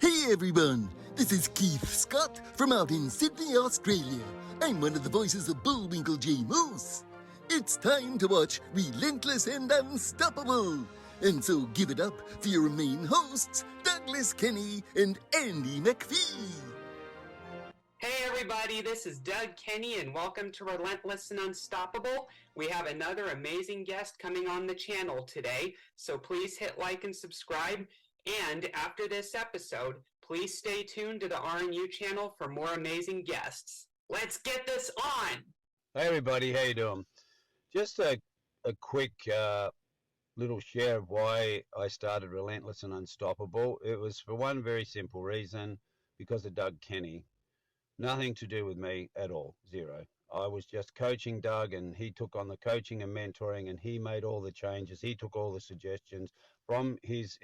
Hey everyone, this is Keith Scott from out in Sydney, Australia. I'm one of the voices of Bullwinkle J. Moose. It's time to watch Relentless and Unstoppable. And so give it up for your main hosts, Douglas Kenny and Andy McPhee. Hey everybody, this is Doug Kenny and welcome to Relentless and Unstoppable. We have another amazing guest coming on the channel today, so please hit like and subscribe. And after this episode, please stay tuned to the RNU channel for more amazing guests. Let's get this on! Hey everybody, how you doing? Just a quick little share of why I started Relentless and Unstoppable. It was for one very simple reason, because of Doug Kenny. Nothing to do with me at all, zero. I was just coaching Doug, and he took on the coaching and mentoring, and he made all the changes. He took all the suggestions from his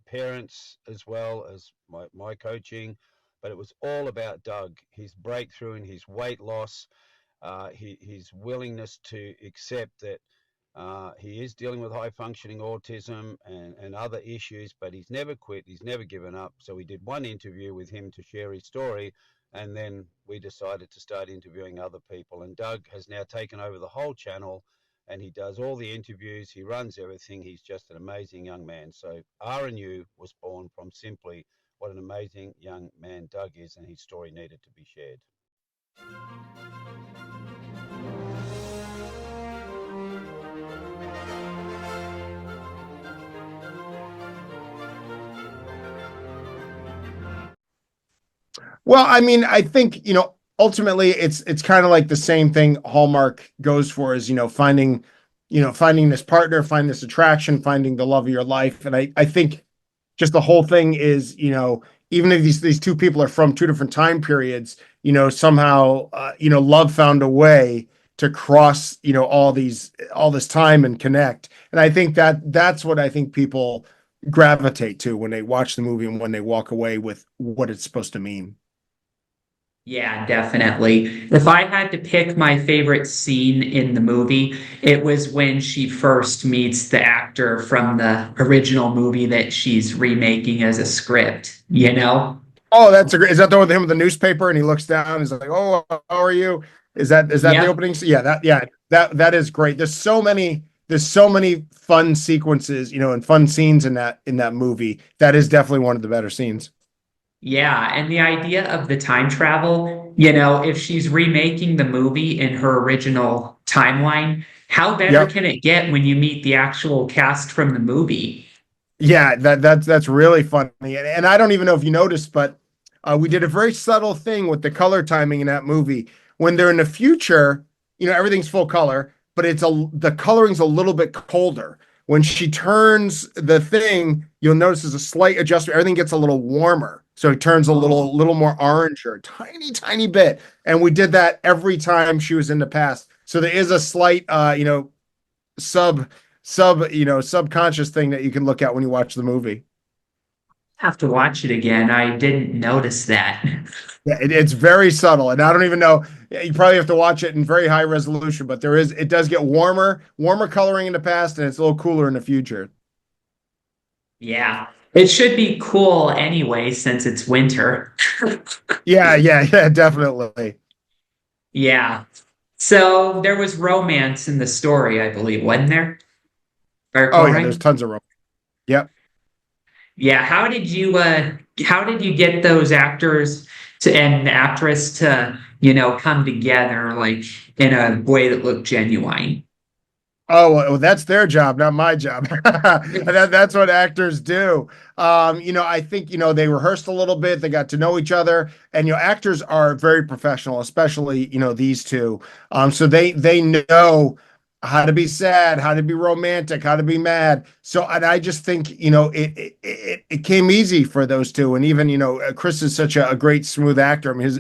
parents as well as my coaching, but it was all about Doug, his breakthrough and his weight loss, his willingness to accept that he is dealing with high functioning autism and other issues, but he's never quit, he's never given up. So we did one interview with him to share his story, and then we decided to start interviewing other people, and Doug has now taken over the whole channel, and he does all the interviews, he runs everything. He's just an amazing young man. So RNU was born from simply what an amazing young man Doug is, and his story needed to be shared. Well, I mean, I think, ultimately it's kind of like the same thing Hallmark goes for is, finding this partner, find this attraction, finding the love of your life. And I think just the whole thing is, even if these two people are from two different time periods, somehow, love found a way to cross, all this time and connect. And I think that's what I think people gravitate to when they watch the movie and when they walk away with what it's supposed to mean. Yeah, definitely. If I had to pick my favorite scene in the movie, it was when she first meets the actor from the original movie that she's remaking as a script, Oh, is that the one with him with the newspaper and he looks down and he's like, "Oh, how are you?" Is that the opening? Yeah, that is great. There's so many fun sequences, and fun scenes in that movie. That is definitely one of the better scenes. Yeah, and the idea of the time travel, if she's remaking the movie in her original timeline, how better can it get when you meet the actual cast from the movie? Yeah, that's really funny. And I don't even know if you noticed, but we did a very subtle thing with the color timing in that movie. When they're in the future, everything's full color, but the coloring's a little bit colder. When she turns the thing, you'll notice there's a slight adjustment. Everything gets a little warmer. So it turns a little more orange, or a tiny, tiny bit. And we did that every time she was in the past. So there is a slight, subconscious thing that you can look at when you watch the movie. Have to watch it again. I didn't notice that. Yeah, it's very subtle, and I don't even know. You probably have to watch it in very high resolution, but it does get warmer coloring in the past, and it's a little cooler in the future. Yeah, it should be cool anyway since it's winter. Yeah, definitely. Yeah. So there was romance in the story, I believe, wasn't there? Oh yeah, there's tons of romance. Yep. Yeah, how did you get those actors and the actress to, come together like in a way that looked genuine? Oh, well, that's their job, not my job. That's what actors do. I think, they rehearsed a little bit, they got to know each other, and, actors are very professional, especially, these two. So they know how to be sad, how to be romantic, how to be mad. So, and I just think, it came easy for those two. And even, Chris is such a great, smooth actor. I mean,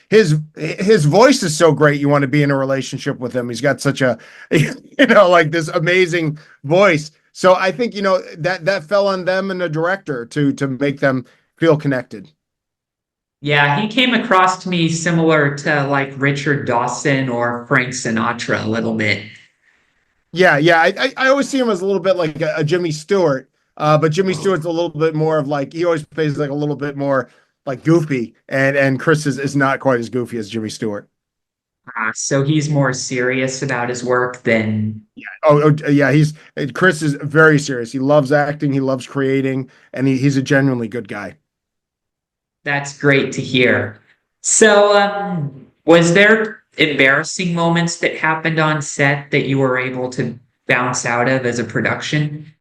his voice is so great. You want to be in a relationship with him. He's got such a, like this amazing voice. So I think, that fell on them and the director to make them feel connected. Yeah, he came across to me similar to like Richard Dawson or Frank Sinatra a little bit. Yeah. I always see him as a little bit like a Jimmy Stewart. But Jimmy Stewart's a little bit more of like he always plays like a little bit more like goofy, and Chris is not quite as goofy as Jimmy Stewart. So he's more serious about his work than. Yeah, Chris is very serious. He loves acting, he loves creating, and he's a genuinely good guy. That's great to hear. So, was there embarrassing moments that happened on set that you were able to bounce out of as a production?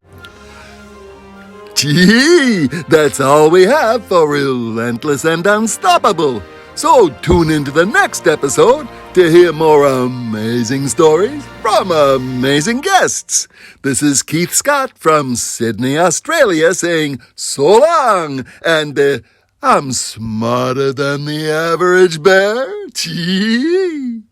Gee, that's all we have for Relentless and Unstoppable. So tune into the next episode to hear more amazing stories from amazing guests. This is Keith Scott from Sydney, Australia saying so long, and I'm smarter than the average bear. Gee.